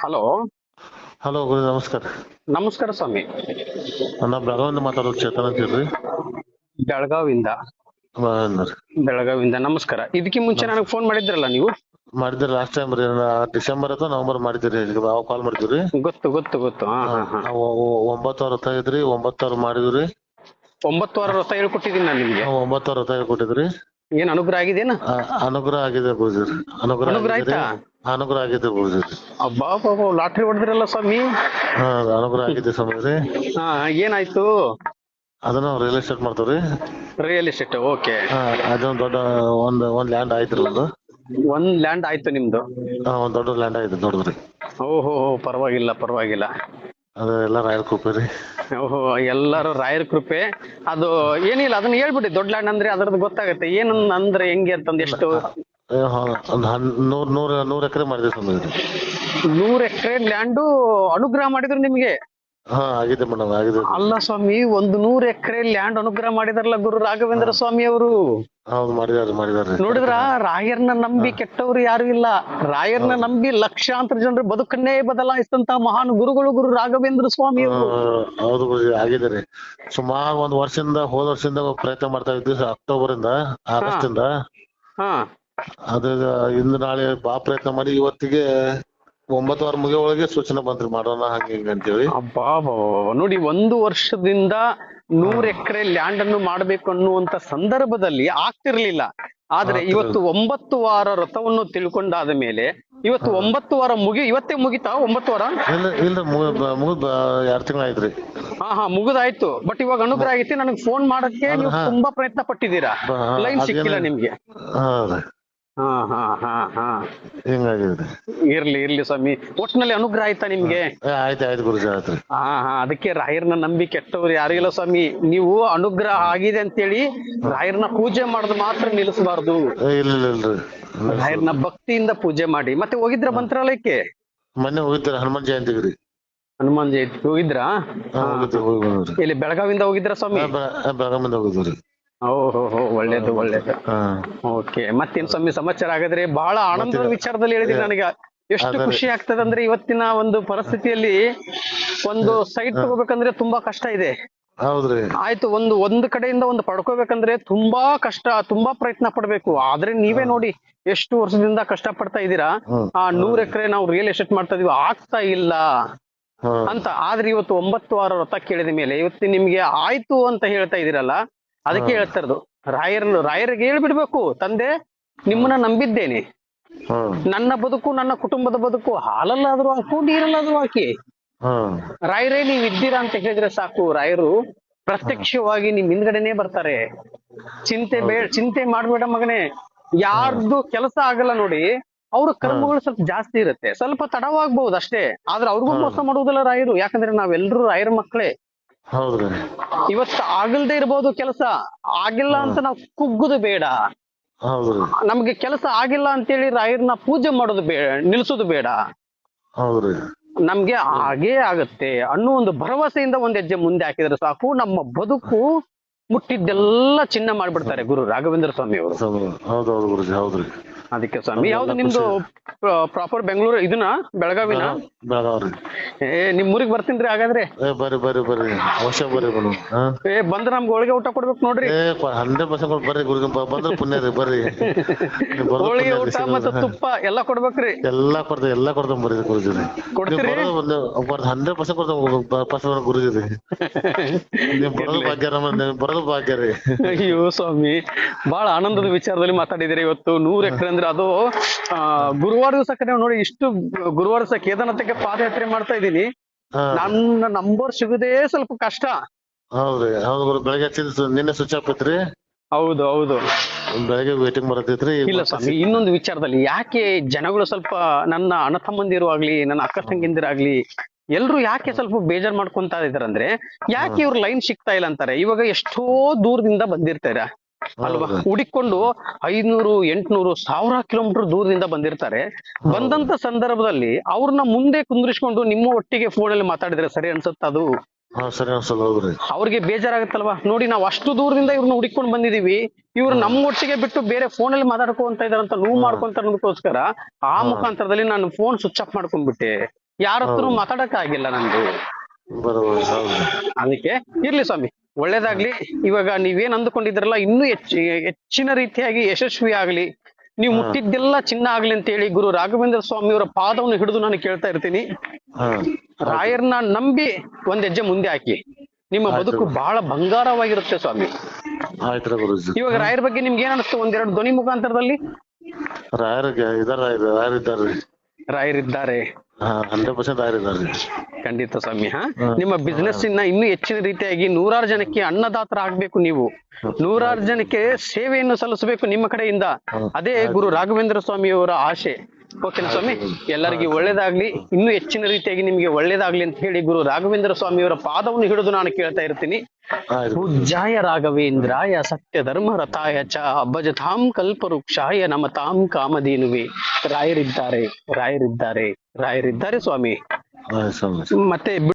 Hello. Hello ಗುರು ನಮಸ್ಕಾರ. ನಮಸ್ಕಾರ ಸ್ವಾಮಿ. ನಾ ಬೆಳಗಾವಿಂದ ಮಾತಾಡೋದು ಚೇತನ್ ಅಂತ ಹೇಳ್ರಿ. ಬೆಳಗಾವಿಂದ. ರೀ ಬೆಳಗಾವಿಂದ ನಮಸ್ಕಾರ. ಇದಕ್ಕೆ ಮುಂಚೆ ನನಗೆ ಫೋನ್ ಮಾಡಿದ್ರಲ್ಲ ನೀವು? ಮಾಡಿದ್ರಿ ಲಾಸ್ಟ್ ಟೈಮ್ ರೀ, ಡಿಸೆಂಬರ್ ಅಥವಾ ನವೆಂಬರ್ ಮಾಡಿದ್ರಿ. ಯಾವ ಕಾಲ್ ಮಾಡಿದ್ರಿ? ಗೊತ್ತು ಗೊತ್ತು ಗೊತ್ತು. ಹಾ ಹಾ ಹಾ. 9,000 ಹೊತ್ತ ಇದ್ರಿ, 9,000 ಮಾಡಿದ್ರಿ. 9 ವಾರ ವ್ರತ ಹೇಳ್ಕೊಟ್ಟಿದ್ದೀನಿ ನಾನು ನಿಮ್ಗೆ. 9,000 ಹೊತ್ತ ಕೊಟ್ಟಿದ್ರಿ. ಏನ್ ಅನುಗ್ರಹ ಆಗಿದೇನ? ಅನುಗ್ರಹ ಆಗಿದೆ ಗುರುಜಿ. ಅನುಗ್ರಹ ಆಗಿದೆ, ಆಯ್ತಾ? ಅನುಗ್ರಹ ಆಗಿದೆ ಗುರುಜಿ. ಅಬ್ಬಾ ಬಾಬಾ, ಲಾಟ್ರಿ ಹೊಡೆದ್ರಲ್ಲ ಸ್ವಾಮಿ. ಹಾ ಅನುಗ್ರಹ ಆಗಿದೆ ಸಮಯ. ಹಾ, ಏನಾಯ್ತು? ಅದನ್ನ ರಿಯಲ್ ಎಸ್ಟೇಟ್ ಮಾಡ್ತಾವ್ರಿ. Real estate. ಓಕೆ. ಅದೊಂದ್ ದೊಡ್ಡ ಒಂದ್ ಲ್ಯಾಂಡ್ ಆಯ್ತ್ರಿ. ಒಂದ್ ಲ್ಯಾಂಡ್ ಆಯ್ತು ನಿಮ್ದು? ಒಂದ್ ದೊಡ್ಡ ಲ್ಯಾಂಡ್ ಆಯ್ತು, ದೊಡ್ಡದ್ರಿ. ಓಹೋ, ಪರವಾಗಿಲ್ಲ ಪರವಾಗಿಲ್ಲ. ಅದೆಲ್ಲ ರಾಯಲ್ ಕೃಪೆ ರೀ. ಓಹೋ, ಎಲ್ಲರೂ ರಾಯರ ಕೃಪೆ. ಅದು ಏನಿಲ್ಲ, ಅದನ್ನ ಹೇಳ್ಬಿಡಿ. ದೊಡ್ಡ ಲ್ಯಾಂಡ್ ಅಂದ್ರೆ ಅದ್ರದ್ದು ಗೊತ್ತಾಗುತ್ತೆ ಏನ್ ಅಂದ್ರೆ ಹೆಂಗೆ ಅಂತಂದ್. ಎಷ್ಟು? ಒಂದ್ 100 ಎಕರೆ ಮಾಡಿದೆ ಸಮಯ. 100 ಎಕರೆ ಲ್ಯಾಂಡು ಅನುಗ್ರಹ ಮಾಡಿದ್ರು ನಿಮ್ಗೆ? ಹಾ ಆಗಿದೆ ಮೇಡಮ್, ಆಗಿದೆ. ಅಲ್ಲ ಸ್ವಾಮಿ, 100 ಎಕರೆ ಲ್ಯಾಂಡ್ ಅನುಗ್ರಹ ಮಾಡಿದಾರಲ್ಲ ಗುರು ರಾಘವೇಂದ್ರ ಸ್ವಾಮಿ ಅವರು. ಹೌದು, ಮಾಡಿದಾರೆ. ನೋಡಿದ್ರ, ರಾಯರ್ನ ನಂಬಿ ಕೆಟ್ಟವ್ರು ಯಾರು ಇಲ್ಲ. ರಾಯರ್ನ ನಂಬಿ ಲಕ್ಷಾಂತರ ಜನರು ಬದುಕನ್ನೇ ಬದಲಾಯಿಸಿದಂತ ಮಹಾನ್ ಗುರುಗಳು ಗುರು ರಾಘವೇಂದ್ರ ಸ್ವಾಮಿ ಅವರು. ಹೌದು ಗುರುಜಿ, ಆಗಿದೆ ರೀ. ಸುಮಾರು ಹೋದ ವರ್ಷದಿಂದ ಪ್ರಯತ್ನ ಮಾಡ್ತಾ ಇದ್ವಿ. ಅಕ್ಟೋಬರ್ ಇಂದ, ಆಗಸ್ಟ್ ಇಂದ. ಹಾ. ಅದ ಇಂದು ನಾಳೆ ಬಾ ಪ್ರಯತ್ನ ಮಾಡಿ ಇವತ್ತಿಗೆ 9 ವಾರ ಮುಗಿಯೋ ಒಳಗೆ ಸೂಚನೆ ಬಂದ್ರಿ, ಮಾಡೋಣ ಹಂಗ ಹಿಂಗ ಅಂತೇಳಿ. ಅಬ್ಬಾ ನೋಡಿ, 1 ವರ್ಷದಿಂದ 100 ಎಕರೆ ಲ್ಯಾಂಡ್ ಅನ್ನು ಮಾಡ್ಬೇಕು ಅನ್ನುವಂತ ಸಂದರ್ಭದಲ್ಲಿ ಆಗ್ತಿರ್ಲಿಲ್ಲ. ಆದ್ರೆ ಇವತ್ತು 9 ವಾರ ವ್ರತವನ್ನು ತಿಳ್ಕೊಂಡಾದ ಮೇಲೆ ಇವತ್ತು 9 ವಾರ ಇವತ್ತೇ ಮುಗಿತಾ? 9 ವಾರ ಇಲ್ಲ ಮುಗಿದ್ 2 ತಿಂಗಳ ಆಯ್ತ್ರಿ. ಹಾ, ಮುಗಿದಾಯ್ತು. ಬಟ್ ಇವಾಗ ಅನುಗ್ರಹ ಆಗೈತಿ. ನನಗೆ ಫೋನ್ ಮಾಡಕ್ಕೆ ನೀವು ತುಂಬಾ ಪ್ರಯತ್ನ ಪಟ್ಟಿದ್ದೀರಾ, ಲೈನ್ ಸಿಕ್ಕಿಲ್ಲ ನಿಮ್ಗೆ. ಹಾ ಹಾ ಹಾ ಹಾ. ಹಿಂಗಾಗಿದೆ. ಇರ್ಲಿ ಸ್ವಾಮಿ, ಒಟ್ಟಿನಲ್ಲಿ ಅನುಗ್ರಹ ಆಯ್ತಾ ನಿಮ್ಗೆ? ಆಯ್ತು ಗುರುಜಿ, ಆಯ್ತ್ರಿ. ಹಾ, ಅದಕ್ಕೆ ರಾಯರ್ನ ನಂಬಿ ಕೆಟ್ಟವ್ರು ಯಾರು ಇಲ್ಲ ಸ್ವಾಮಿ. ನೀವು ಅನುಗ್ರಹ ಆಗಿದೆ ಅಂತೇಳಿ ರಾಯರ್ನ ಪೂಜೆ ಮಾಡೋದು ಮಾತ್ರ ನಿಲ್ಲಿಸಬಾರ್ದು. ಇಲ್ರಿ, ರಾಯರ್ನ ಭಕ್ತಿಯಿಂದ ಪೂಜೆ ಮಾಡಿ. ಮತ್ತೆ ಹೋಗಿದ್ರ ಮಂತ್ರಾಲಯಕ್ಕೆ? ಮೊನ್ನೆ ಹೋಗಿದ್ರಿ, ಹನುಮಾನ್ ಜಯಂತಿಗ್ರಿ. ಹನುಮಾನ್ ಜಯಂತಿ ಹೋಗಿದ್ರಾ? ಇಲ್ಲಿ ಬೆಳಗಾವಿಂದ ಹೋಗಿದ್ರ ಸ್ವಾಮಿ? ಬೆಳಗಾವಿಂದ ಹೋಗಿದ್ರಿ. ಓಹೋ, ಒಳ್ಳೇದು. ಓಕೆ, ಮತ್ತೇನ್ ಸ್ವಾಮಿ ಸಮಾಚಾರ? ಆಗಿದ್ರೆ ಬಹಳ ಆನಂದದ ವಿಚಾರದಲ್ಲಿ ಹೇಳಿದ್ರಿ ನನಗೆ. ಎಷ್ಟು ಖುಷಿ ಆಗ್ತದೆ ಅಂದ್ರೆ, ಇವತ್ತಿನ ಒಂದು ಪರಿಸ್ಥಿತಿಯಲ್ಲಿ ಒಂದು ಸೈಟ್ ತಗೋಬೇಕಂದ್ರೆ ತುಂಬಾ ಕಷ್ಟ ಇದೆ. ಹೌದ್ರಿ. ಆಯ್ತು, ಒಂದು ಕಡೆಯಿಂದ ಒಂದು ಪಡ್ಕೋಬೇಕಂದ್ರೆ ತುಂಬಾ ಕಷ್ಟ, ತುಂಬಾ ಪ್ರಯತ್ನ ಪಡ್ಬೇಕು. ಆದ್ರೆ ನೀವೇ ನೋಡಿ, ಎಷ್ಟು ವರ್ಷದಿಂದ ಕಷ್ಟ ಪಡ್ತಾ ಇದ್ದೀರಾ. 100 ಎಕರೆ ನಾವು ರಿಯಲ್ ಎಸ್ಟೇಟ್ ಮಾಡ್ತಾ ಇದೀವಿ, ಆಗ್ತಾ ಇಲ್ಲ ಅಂತ. ಆದ್ರೆ ಇವತ್ತು 9 ವಾರ ವ್ರತ ಕೇಳಿದ ಮೇಲೆ ಇವತ್ತು ನಿಮ್ಗೆ ಆಯ್ತು ಅಂತ ಹೇಳ್ತಾ ಇದೀರಲ್ಲ. ಅದಕ್ಕೆ ಹೇಳ್ತಾ ಇರೋದು, ರಾಯರಿಗೆ ಹೇಳ್ಬಿಡ್ಬೇಕು, ತಂದೆ ನಿಮ್ಮನ್ನ ನಂಬಿದ್ದೇನೆ. ನನ್ನ ಬದುಕು, ನನ್ನ ಕುಟುಂಬದ ಬದುಕು ಹಾಲಲ್ಲಾದ್ರೂ ಹಾಕು, ನೀರಲ್ಲಾದ್ರೂ ಹಾಕಿ. ರಾಯರೇ ನೀವ್ ಇದ್ದೀರಾ ಅಂತ ಹೇಳಿದ್ರೆ ಸಾಕು, ರಾಯರು ಪ್ರತ್ಯಕ್ಷವಾಗಿ ನಿಮ್ ಹಿಂದ್ಗಡೆನೆ ಬರ್ತಾರೆ. ಚಿಂತೆ ಮಾಡ್ಬೇಡ ಮಗನೇ. ಯಾರ್ದು ಕೆಲಸ ಆಗಲ್ಲ ನೋಡಿ, ಅವ್ರ ಕರ್ಮಗಳು ಸ್ವಲ್ಪ ಜಾಸ್ತಿ ಇರುತ್ತೆ, ಸ್ವಲ್ಪ ತಡವಾಗ್ಬಹುದು ಅಷ್ಟೇ. ಆದ್ರೆ ಅವ್ರಿಗೂ ಮೋಸ ಮಾಡುವುದಿಲ್ಲ ರಾಯರು. ಯಾಕಂದ್ರೆ ನಾವೆಲ್ಲರೂ ರಾಯರ ಮಕ್ಕಳೇ. ಹೌದ್ರಿ. ಇವತ್ತು ಆಗಲ್ದೇ ಇರ್ಬೋದು ಕೆಲಸ, ಆಗಿಲ್ಲ ಅಂತ ನಾವು ಕುಗ್ಗುದು ಬೇಡ. ನಮ್ಗೆ ಕೆಲಸ ಆಗಿಲ್ಲ ಅಂತೇಳಿ ರಾಯರ್ನ ಪೂಜೆ ಮಾಡೋದು ಬೇಡ, ನಿಲ್ಸೋದು ಬೇಡ. ನಮ್ಗೆ ಹಾಗೇ ಆಗತ್ತೆ ಅನ್ನೋ ಒಂದು ಭರವಸೆಯಿಂದ ಒಂದ್ ಹೆಜ್ಜೆ ಮುಂದೆ ಹಾಕಿದ್ರೆ ಸಾಕು, ನಮ್ಮ ಬದುಕು ಮುಟ್ಟಿದ್ದೆಲ್ಲ ಚಿನ್ನ ಮಾಡ್ಬಿಡ್ತಾರೆ ಗುರು ರಾಘವೇಂದ್ರ ಸ್ವಾಮಿ ಅವರು. ಹೌದೌದು ಗುರುಜಿ, ಹೌದ್ರಿ. ಅದಕ್ಕೆ ಸ್ವಾಮಿ, ಯಾವ್ದು ನಿಮ್ದು ಪ್ರಾಪರ್ ಬೆಂಗಳೂರು ಇದನ್ನ ಬೆಳಗಾವಿನ? ಬೆಳಗಾವ್ರಿ. ನಿಮ್ ಊರಿಗೆ ಬರ್ತೀನ್ರಿ ಹಾಗಾದ್ರೆ. ಬರ್ರಿ ಅವಶ್ಯ ಬರ್ರಿ. ಬಂದ್ರೆ ನಮ್ಗೆ ಹೋಳಿಗೆ ಊಟ ಕೊಡ್ಬೇಕು ನೋಡ್ರಿ. 100% ಬರ್ರಿ ಗುರುಜಿ, ಬಂದ್ರೆ ಪುಣ್ಯ ರೀ. ಬರ್ರಿ, ಹೋಳಿಗೆ ಊಟ ಮತ್ತೆ ತುಪ್ಪ ಎಲ್ಲ ಕೊಡ್ಬೇಕ್ರಿ. ಎಲ್ಲಾ ಕೊಡ್ತಾವ ಬರ್ರಿ ಗುರುಜಿ. ಕೊಡ್ತೀರಿ? 100% ಗುರುಜಿ ರೀ. ನೀವು ಬರೋದು ಭಾಗ್ಯ ರೀ. ಅಯ್ಯೋ ಸ್ವಾಮಿ, ಬಹಳ ಆನಂದದ ವಿಚಾರದಲ್ಲಿ ಮಾತಾಡಿದಿರಿ ಇವತ್ತು. 100 ಎಕರೆ ಅಂದ್ರೆ ಅದು ಗುರುವಾರ ದಿವಸ ಕಡೆ ನೋಡಿ, ಇಷ್ಟು ಗುರುವಾರ ದಿವಸ ಕೇದಾರನಾಥಕ್ಕೆ ಪಾದಯಾತ್ರೆ ಮಾಡ್ತಾ ಇದ್ದೀನಿ. ನನ್ನ ನಂಬರ್ ಸಿಗುದೇ ಸ್ವಲ್ಪ ಕಷ್ಟ. ಹೌದ್ರಿ, ಹೌದು. ಬೆಳಗ್ಗೆ ನಿನ್ನೆ ಸ್ವಿಚ್ ಆಫ್ ಇತ್ರಿ. ಹೌದು, ಬೆಳಗ್ಗೆ ವೇಟಿಂಗ್ ಬರತೈತ್ರಿ. ಇಲ್ಲ ಸ್ವಾಮಿ, ಇನ್ನೊಂದು ವಿಚಾರದಲ್ಲಿ ಯಾಕೆ ಜನಗಳು ಸ್ವಲ್ಪ, ನನ್ನ ಅಣ್ಣ ತಮ್ಮಂದಿರು ಆಗ್ಲಿ, ನನ್ನ ಅಕ್ಕ ತಂಗಿಂದಿರಾಗ್ಲಿ, ಎಲ್ರು ಯಾಕೆ ಸ್ವಲ್ಪ ಬೇಜಾರ್ ಮಾಡ್ಕೊಂತ ಇದಾರಂದ್ರೆ, ಯಾಕೆ ಇವ್ರ ಲೈನ್ ಸಿಗ್ತಾ ಇಲ್ಲ ಅಂತಾರೆ. ಇವಾಗ ಎಷ್ಟೋ ದೂರದಿಂದ ಬಂದಿರ್ತಾರ ಅಲ್ವಾ, ಹುಡಿಕೊಂಡು 500, 800, 1000 ಕಿಲೋಮೀಟರ್ ದೂರದಿಂದ ಬಂದಿರ್ತಾರೆ. ಬಂದಂತ ಸಂದರ್ಭದಲ್ಲಿ ಅವ್ರನ್ನ ಮುಂದೆ ಕುಂದ್ರಿಸ್ಕೊಂಡು ನಿಮ್ಮ ಒಟ್ಟಿಗೆ ಫೋನಲ್ಲಿ ಮಾತಾಡಿದ್ರೆ ಸರಿ ಅನ್ಸುತ್ತ? ಅದು ಸರಿ ಅನ್ಸಲ್ಲ. ಅವ್ರಿಗೆ ಬೇಜಾರಾಗತ್ತಲ್ವಾ? ನೋಡಿ, ನಾವು ಅಷ್ಟು ದೂರದಿಂದ ಇವ್ರನ್ನ ಹುಡುಕೊಂಡು ಬಂದಿದೀವಿ, ಇವ್ರು ನಮ್ಮ ಒಟ್ಟಿಗೆ ಬಿಟ್ಟು ಬೇರೆ ಫೋನಲ್ಲಿ ಮಾತಾಡ್ಕೊಂತ ಇದಾರಂತ ನೋವು ಮಾಡ್ಕೊಂತ ಅನ್ನೋದಕ್ಕೋಸ್ಕರ ಆ ಮುಖಾಂತರದಲ್ಲಿ ನಾನು ಫೋನ್ ಸ್ವಿಚ್ ಆಫ್ ಮಾಡ್ಕೊಂಡ್ಬಿಟ್ಟೆ. ಯಾರ ಹತ್ರ ಮಾತಾಡಕ್ ಆಗಿಲ್ಲ ನಂದು. ಬರೋಬರ್ ಹೌದು. ಅದಕ್ಕೆ ಇರ್ಲಿ ಸ್ವಾಮಿ, ಒಳ್ಳೇದಾಗ್ಲಿ. ಇವಾಗ ನೀವೇನ್ ಅಂದುಕೊಂಡಿದ್ರಲ್ಲ ಇನ್ನೂ ಹೆಚ್ಚಿನ ರೀತಿಯಾಗಿ ಯಶಸ್ವಿ ಆಗ್ಲಿ, ನೀವು ಮುಟ್ಟಿದ್ದೆಲ್ಲ ಚಿನ್ನ ಆಗ್ಲಿ ಅಂತ ಹೇಳಿ ಗುರು ರಾಘವೇಂದ್ರ ಸ್ವಾಮಿಯವರ ಪಾದವನ್ನು ಹಿಡಿದು ನಾನು ಕೇಳ್ತಾ ಇರ್ತೀನಿ. ಹಾ ರಾಯರ್ನ ನಂಬಿ ಒಂದ್ ಹೆಜ್ಜೆ ಮುಂದೆ ಹಾಕಿ, ನಿಮ್ಮ ಬದುಕು ಬಹಳ ಬಂಗಾರವಾಗಿರುತ್ತೆ ಸ್ವಾಮಿ. ಆಯ್ತ್ರ ಗುರುಜಿ. ಇವಾಗ ರಾಯರ್ ಬಗ್ಗೆ ನಿಮ್ಗೆ ಏನ್ ಅನಿಸ್ತು ಒಂದೆರಡು ಧ್ವನಿ ಮುಖಾಂತರದಲ್ಲಿ? ರಾಯರಿಗೆ ರಾಯರಿದ್ದಾರ್ರಿ. ರಾಯರಿದ್ದಾರೆ, 100% ರಾಯರಿದ್ದಾರ್ರಿ. ಖಂಡಿತ ಸ್ವಾಮಿ. ನಿಮ್ಮ ಬಿಸ್ನೆಸ್ ಇನ್ನ ಇನ್ನೂ ಹೆಚ್ಚಿನ ರೀತಿಯಾಗಿ ನೂರಾರು ಜನಕ್ಕೆ ಅನ್ನದಾತರ ಆಗ್ಬೇಕು, ನೀವು ನೂರಾರು ಜನಕ್ಕೆ ಸೇವೆಯನ್ನು ಸಲ್ಲಿಸಬೇಕು ನಿಮ್ಮ ಕಡೆಯಿಂದ. ಅದೇ ಗುರು ರಾಘವೇಂದ್ರ ಸ್ವಾಮಿಯವರ ಆಶೆ. ಓಕೆನಾ ಸ್ವಾಮಿ? ಎಲ್ಲರಿಗೂ ಒಳ್ಳೇದಾಗ್ಲಿ, ಇನ್ನೂ ಹೆಚ್ಚಿನ ರೀತಿಯಾಗಿ ನಿಮ್ಗೆ ಒಳ್ಳೇದಾಗ್ಲಿ ಅಂತ ಹೇಳಿ ಗುರು ರಾಘವೇಂದ್ರ ಸ್ವಾಮಿಯವರ ಪಾದವನ್ನು ಹಿಡಿದು ನಾನು ಕೇಳ್ತಾ ಇರ್ತೀನಿ. ಪೂಜ್ಯಾಯ ರಾಘವೇಂದ್ರಾಯ ಸತ್ಯ ಧರ್ಮ ರಥಾಯ ಚ ಭಜತಾಂ ಕಲ್ಪವೃಕ್ಷಾಯ ನಮತಾಂ ಕಾಮಧೇನುವೆ. ರಾಯರಿದ್ದಾರೆ, ರಾಯರಿದ್ದಾರೆ, ರಾಯರಿದ್ದಾರೆ ಸ್ವಾಮಿ. ಆಯ್ತು ಸ್ವಾಮಿ. ಮತ್ತೆ